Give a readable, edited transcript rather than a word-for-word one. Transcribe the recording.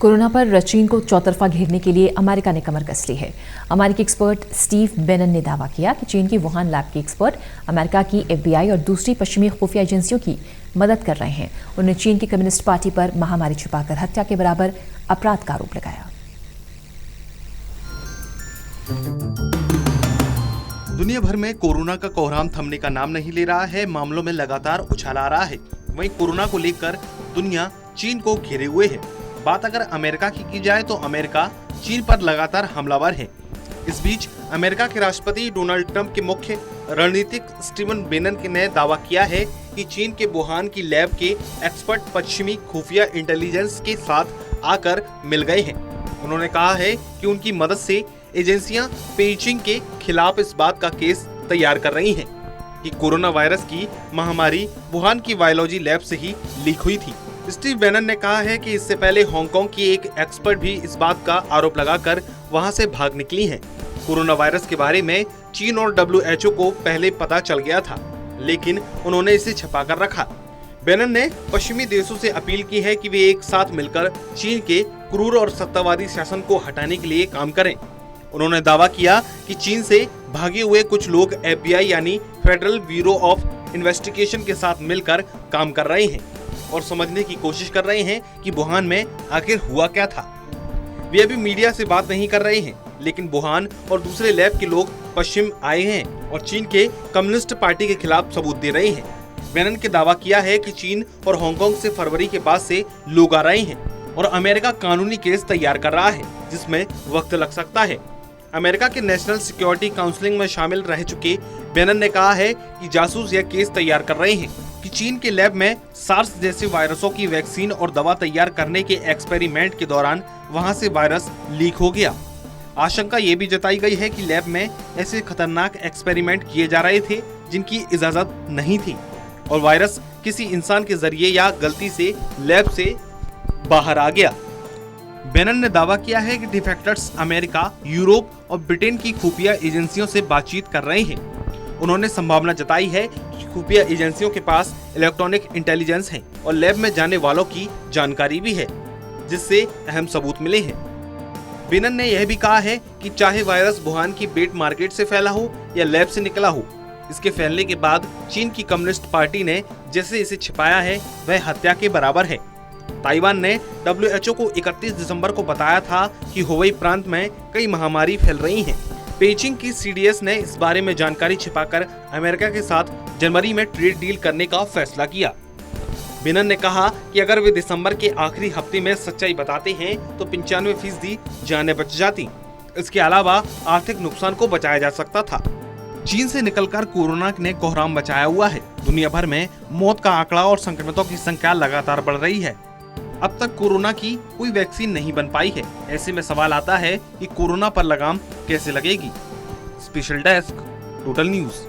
Corona पर चीन को चौतरफा घेरने के लिए अमेरिका ने कमर कस ली है। अमेरिकी एक्सपर्ट स्टीव बेनन ने दावा किया कि चीन की वुहान लैब के एक्सपर्ट अमेरिका की FBI और दूसरी पश्चिमी खुफिया एजेंसियों की मदद कर रहे हैं। उन्होंने चीन की कम्युनिस्ट पार्टी पर महामारी छिपाकर हत्या के बराबर अपराध का आरोप लगाया। दुनिया भर में कोरोना का कोहराम थमने का नाम नहीं ले रहा है। मामलों में लगातार उछाल आ रहा है। वहीं कोरोना को लेकर दुनिया चीन को घेरे हुए है। बात अगर अमेरिका की जाए तो अमेरिका चीन पर लगातार हमलावर है। इस बीच अमेरिका के राष्ट्रपति डोनाल्ड ट्रंप के मुख्य रणनीतिक स्टीवन बेनन ने दावा किया है कि चीन के वुहान की लैब के एक्सपर्ट पश्चिमी खुफिया इंटेलिजेंस के साथ आकर मिल गए हैं। उन्होंने कहा है कि उनकी मदद से एजेंसियां पेइचिंग के खिलाफ इस बात का केस तैयार कर रही हैं कि कोरोना वायरस की महामारी वुहान की वायरोलॉजी लैब से ही लीक हुई थी। स्टीव बेनन ने कहा है कि इससे पहले हांगकांग की एक एक्सपर्ट भी इस बात का आरोप लगाकर वहां से भाग निकली हैं। कोरोना वायरस के बारे में चीन और WHO को पहले पता चल गया था, लेकिन उन्होंने इसे छिपाकर रखा। बेनन ने पश्चिमी देशों से अपील की है कि वे एक साथ मिलकर चीन के क्रूर और सत्तावादी शासन को हटाने के लिए काम करें। उन्होंने दावा किया कि चीन से भागे हुए कुछ लोग FBI यानी फेडरल ब्यूरो ऑफ इन्वेस्टिगेशन के साथ मिलकर काम कर रहे हैं और समझने की कोशिश कर रहे हैं कि वुहान में आखिर हुआ क्या था। वे अभी मीडिया से बात नहीं कर रहे हैं, लेकिन वुहान और दूसरे लैब के लोग पश्चिम आए हैं और चीन के कम्युनिस्ट पार्टी के खिलाफ सबूत दे रहे हैं। बेनन ने दावा किया है कि चीन और हांगकांग से फरवरी के बाद से लोग आ रहे हैं और अमेरिका कानूनी केस तैयार कर रहा है, जिसमें वक्त लग सकता है। अमेरिका के नेशनल सिक्योरिटी काउंसिलिंग में शामिल रह चुके बेनन ने कहा है कि जासूस यह केस तैयार कर रहे हैं कि चीन के लैब में सार्स जैसे वायरसों की वैक्सीन और दवा तैयार करने के एक्सपेरिमेंट के दौरान वहां से वायरस लीक हो गया। आशंका ये भी जताई गई है कि लैब में ऐसे खतरनाक एक्सपेरिमेंट किए जा रहे थे जिनकी इजाजत नहीं थी और वायरस किसी इंसान के जरिए या गलती से लैब से बाहर आ गया। बेनन ने दावा किया है कि डिफेक्टर्स अमेरिका, यूरोप और ब्रिटेन की खुफिया एजेंसियों से बातचीत कर रहे हैं। उन्होंने संभावना जताई है कि खुफिया एजेंसियों के पास इलेक्ट्रॉनिक इंटेलिजेंस है और लैब में जाने वालों की जानकारी भी है, जिससे अहम सबूत मिले हैं। बेनन ने यह भी कहा है कि चाहे वायरस वुहान की बेट मार्केट से फैला हो या लैब से निकला हो, इसके फैलने के बाद चीन की कम्युनिस्ट पार्टी ने जैसे इसे छिपाया है वह हत्या के बराबर है। ताइवान ने WHO को 31 दिसंबर को बताया था कि हुबेई प्रांत में कई महामारी फैल रही हैं। पेइचिंग की CDS ने इस बारे में जानकारी छिपाकर अमेरिका के साथ जनवरी में ट्रेड डील करने का फैसला किया। बेनन ने कहा कि अगर वे दिसंबर के आखिरी हफ्ते में सच्चाई बताते हैं तो 95% जानें बच जाती। इसके अलावा आर्थिक नुकसान को बचाया जा सकता था। चीन से निकलकर कोरोना ने कोहराम बचाया हुआ है। दुनिया भर में मौत का आंकड़ा और संक्रमितों की संख्या लगातार बढ़ रही है। अब तक कोरोना की कोई वैक्सीन नहीं बन पाई है। ऐसे में सवाल आता है कि कोरोना पर लगाम कैसे लगेगी। Special desk, total news.